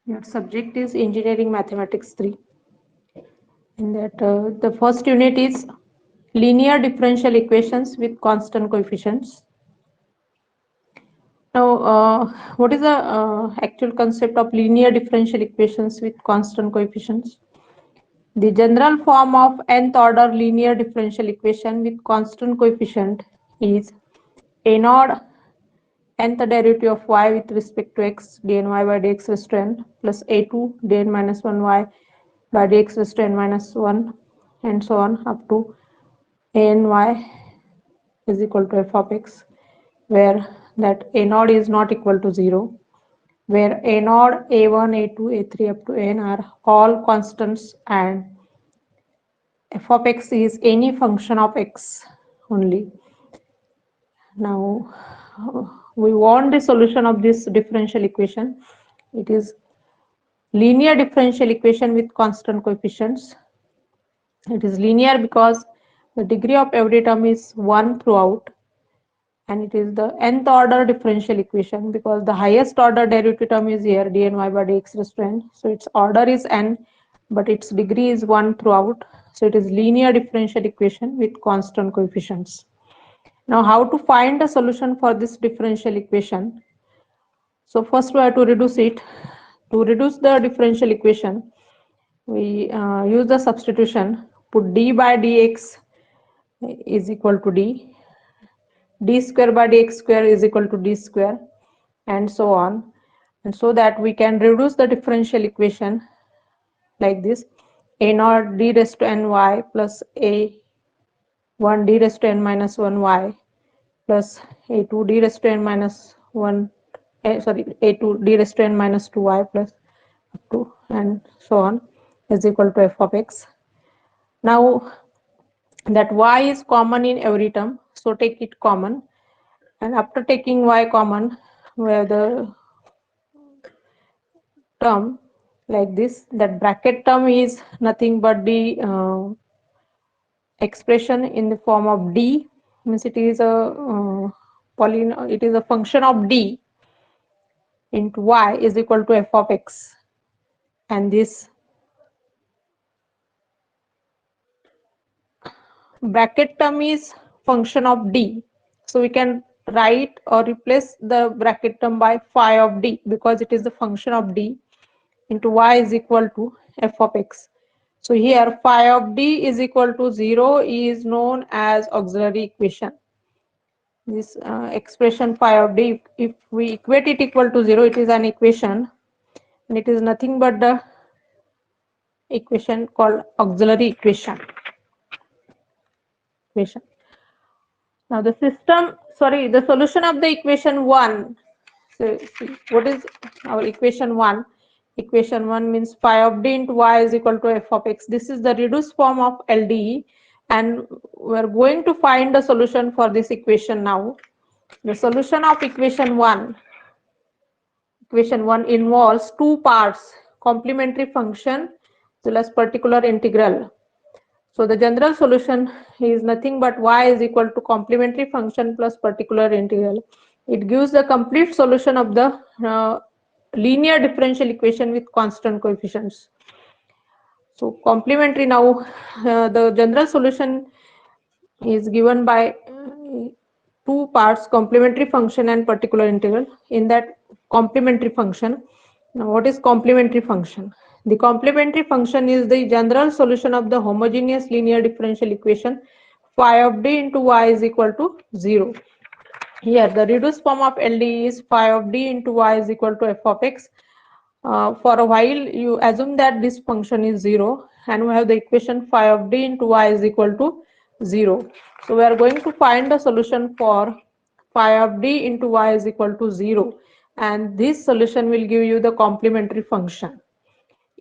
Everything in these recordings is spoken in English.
Your subject is Engineering Mathematics 3. In that, the first unit is linear differential equations with constant coefficients. Now, what is the actual concept of linear differential equations with constant coefficients? The general form of nth order linear differential equation with constant coefficient is a naught nth derivative of y with respect to x dn y by dx raised to n plus a2 dn minus 1y by dx raised to n minus 1 and so on up to an y is equal to f of x, where that a naught is not equal to 0, where a naught, a1, a2, a3 up to n are all constants and f of x is any function of x only. Now, we want the solution of this differential equation. It is linear differential equation with constant coefficients. It is linear because the degree of every term is 1 throughout, and it is the nth order differential equation because the highest order derivative term is here dn y by dx raised to n. So its order is n, but its degree is 1 throughout. So it is linear differential equation with constant coefficients. Now, how to find the solution for this differential equation? So first we have to reduce it. To reduce the differential equation, we use the substitution. Put d by dx is equal to d square by dx square is equal to d square, and so on. And so that we can reduce the differential equation like this: a naught d raised to n y plus a1 d raised to n minus 1 y plus a2 d raised to n minus 1 a2 d raised to n minus 2y plus up to and so on is equal to f of x. Now that y is common in every term, so take it common, and after taking y common, where the term like this, that bracket term is nothing but the expression in the form of d, means it is a it is a function of d into y is equal to f of x, and this bracket term is function of d, so we can write or replace the bracket term by phi of d because it is the function of d into y is equal to f of x. So here phi of d is equal to 0 is known as auxiliary equation. This expression phi of d, if we equate it equal to 0, it is an equation, and it is nothing but the equation called auxiliary equation. Now the the solution of the equation 1. So see, what is our equation 1? Equation 1 means phi of d into y is equal to f of x. This is the reduced form of LDE, and we are going to find the solution for this equation now. The solution of equation 1 involves two parts: complementary function as well as particular integral. So the general solution is nothing but y is equal to complementary function plus particular integral. It gives the complete solution of the linear differential equation with constant coefficients. So complementary now, the general solution is given by two parts: complementary function and particular integral. In that complementary function, now what is complementary function? The complementary function is the general solution of the homogeneous linear differential equation phi of d into y is equal to 0. Here the reduced form of LD is phi of d into y is equal to f of x. For a while you assume that this function is 0, and we have the equation phi of d into y is equal to 0. So we are going to find the solution for phi of d into y is equal to 0, and this solution will give you the complementary function.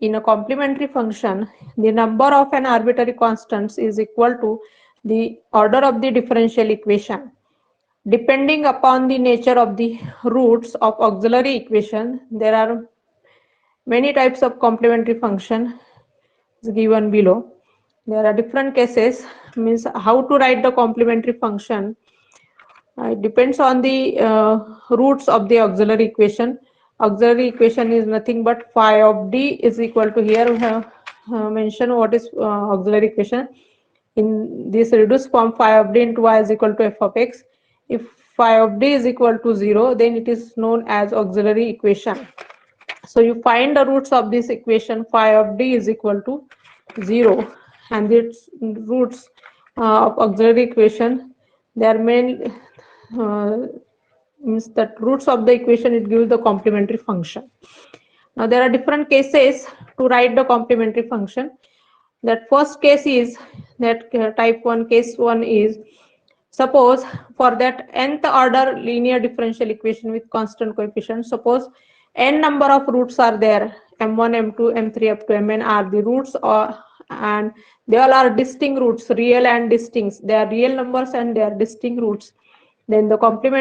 In a complementary function, the number of an arbitrary constants is equal to the order of the differential equation. Depending upon the nature of the roots of auxiliary equation, there are many types of complementary function is given below. There are different cases, means how to write the complementary function. It depends on the roots of the auxiliary equation. Auxiliary equation is nothing but phi of d is equal to, here we have mentioned what is auxiliary equation. In this reduced form, phi of d into y is equal to f of x. If phi of d is equal to 0, then it is known as auxiliary equation. So you find the roots of this equation, phi of d is equal to 0, and its roots of auxiliary equation, they are main means that roots of the equation, it gives the complementary function. Now there are different cases to write the complementary function. That first case is that type 1, case 1 is, suppose for that nth order linear differential equation with constant coefficient, suppose n number of roots are there, m1, m2, m3 up to mn are the roots, or and they all are distinct roots, real and distinct. They are real numbers and they are distinct roots. Then the complementary